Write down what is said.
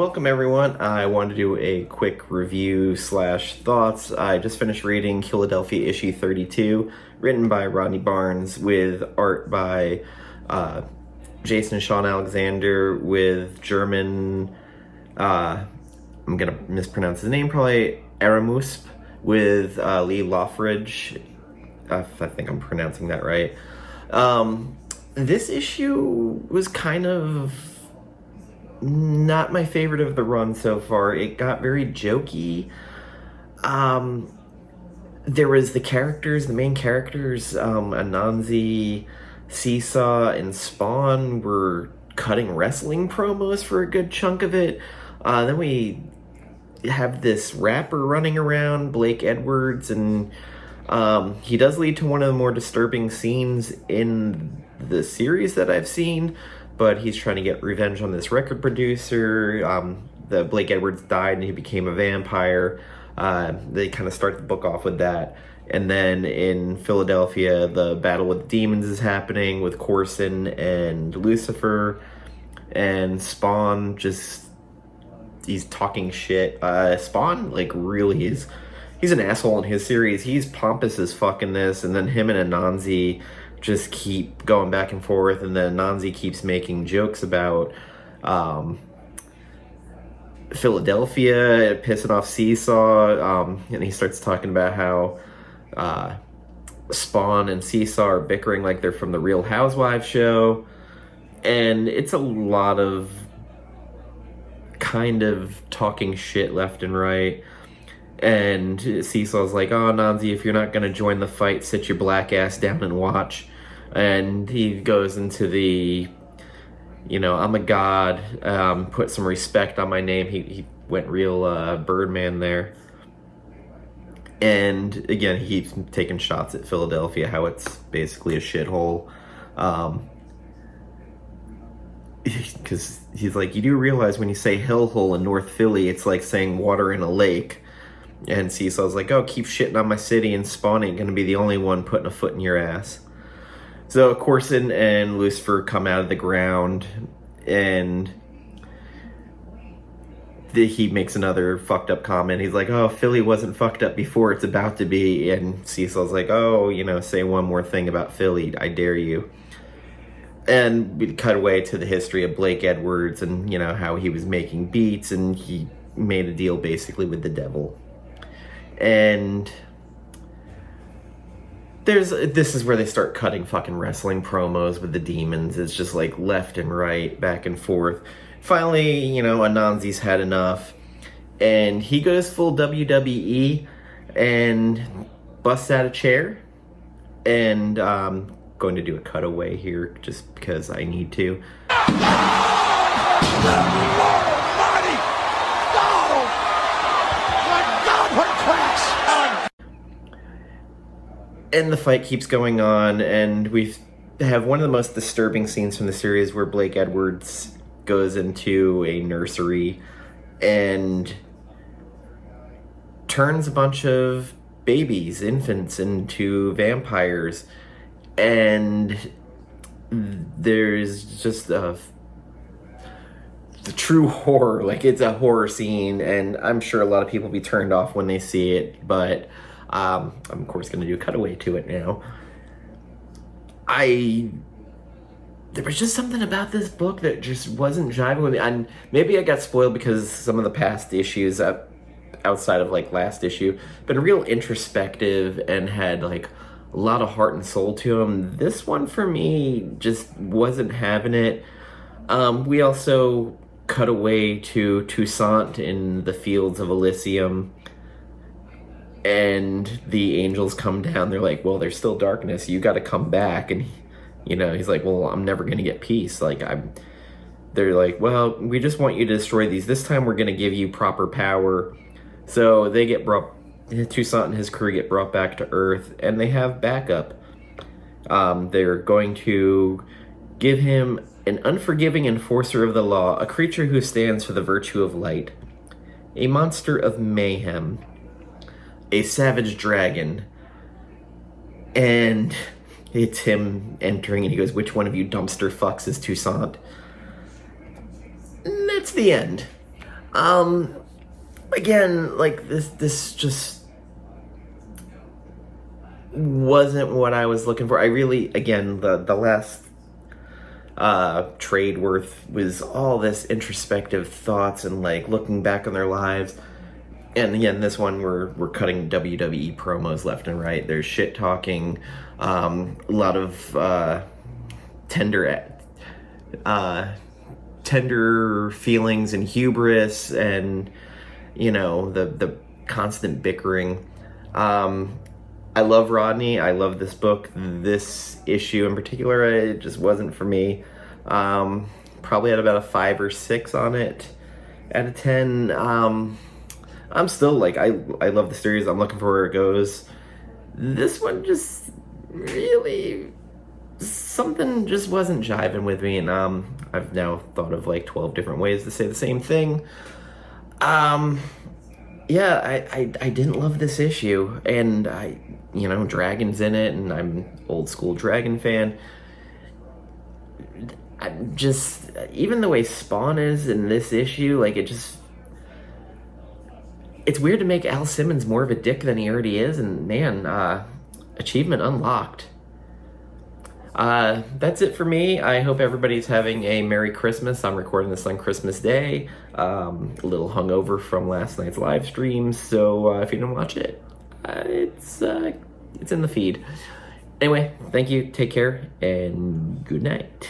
welcome everyone. I wanted to do a quick review slash thoughts. I just finished reading Killadelphia issue 32, written by Rodney Barnes with art by Jason and Shawn Alexander with German, I'm gonna mispronounce his name probably, Erramouspe with Lee Loughridge, if I think I'm pronouncing that right. This issue was kind of not my favorite of the run so far. It got very jokey. There was the main characters, Anansi, Seesaw, and Spawn were cutting wrestling promos for a good chunk of it. Then we have this rapper running around, Blake Edwards, and he does lead to one of the more disturbing scenes in the series that I've seen, but he's trying to get revenge on this record producer. The Blake Edwards died and he became a vampire. They kind of start the book off with that. And then in Philadelphia, the battle with demons is happening with Corson and Lucifer. And Spawn he's talking shit. Spawn, really he's an asshole in his series. He's pompous as fuck in this. And then him and Anansi just keep going back and forth, and then Anansi keeps making jokes about Philadelphia, pissing off Seesaw, and he starts talking about how Spawn and Seesaw are bickering like they're from the Real Housewives show, and it's a lot of kind of talking shit left and right. And Seesaw's like, oh, Anansi, if you're not going to join the fight, sit your black ass down and watch. And he goes into the, I'm a god, put some respect on my name. He went real Birdman there. And again, he keeps taking shots at Philadelphia, how it's basically a shithole. Because he's like, you do realize when you say hellhole in North Philly, it's like saying water in a lake. And Seesaw's like, oh, keep shitting on my city, and Spawn ain't gonna be the only one putting a foot in your ass. So Corson and Lucifer come out of the ground, and he makes another fucked up comment. He's like, oh, Philly wasn't fucked up before, it's about to be. And Seesaw's like, oh, say one more thing about Philly, I dare you. And we cut away to the history of Blake Edwards and, how he was making beats, and he made a deal basically with the devil. And this is where they start cutting fucking wrestling promos with the demons. It's just like left and right, back and forth. Finally, Anansi's had enough, and he goes full WWE and busts out a chair. And I'm going to do a cutaway here just because I need to. And the fight keeps going on, and we have one of the most disturbing scenes from the series where Blake Edwards goes into a nursery and turns a bunch of infants, into vampires. And there's just the true horror. It's a horror scene, and I'm sure a lot of people will be turned off when they see it, but I'm of course going to do a cutaway to it now. There was just something about this book that just wasn't jiving with me. And maybe I got spoiled because some of the past issues outside of last issue been real introspective and had a lot of heart and soul to them. This one for me just wasn't having it. We also cut away to Toussaint in the fields of Elysium, and the angels come down. They're like, well, there's still darkness, you got to come back. And he's like, well, I'm never gonna get peace. They're like, well, we just want you to destroy these. This time we're gonna give you proper power. So they get Toussaint and his crew get brought back to Earth, and they have backup. They're going to give him an unforgiving enforcer of the law, a creature who stands for the virtue of light, a monster of mayhem, a savage dragon. And it's him entering, and he goes, which one of you dumpster fucks is Toussaint? And that's the end. Again, like this just wasn't what I was looking for. I really, again, the last trade worth was all this introspective thoughts and like looking back on their lives. And again, this one we're cutting WWE promos left and right. There's shit talking, a lot of tender feelings and hubris, and the constant bickering. I love Rodney. I love this book. This issue in particular, it just wasn't for me. Probably had about a 5 or 6 on it out of 10. I'm still like, I love the series. I'm looking for where it goes. This one just really, something just wasn't jiving with me, and I've now thought of like 12 different ways to say the same thing. Yeah, I didn't love this issue, and Dragon's in it, and I'm an old school Dragon fan. I just, even the way Spawn is in this issue, like it's weird to make Al Simmons more of a dick than he already is, and man, achievement unlocked. That's it for me. I hope everybody's having a Merry Christmas. I'm recording this on Christmas Day. A little hungover from last night's live stream, so if you didn't watch it, it's in the feed. Anyway, thank you, take care, and good night.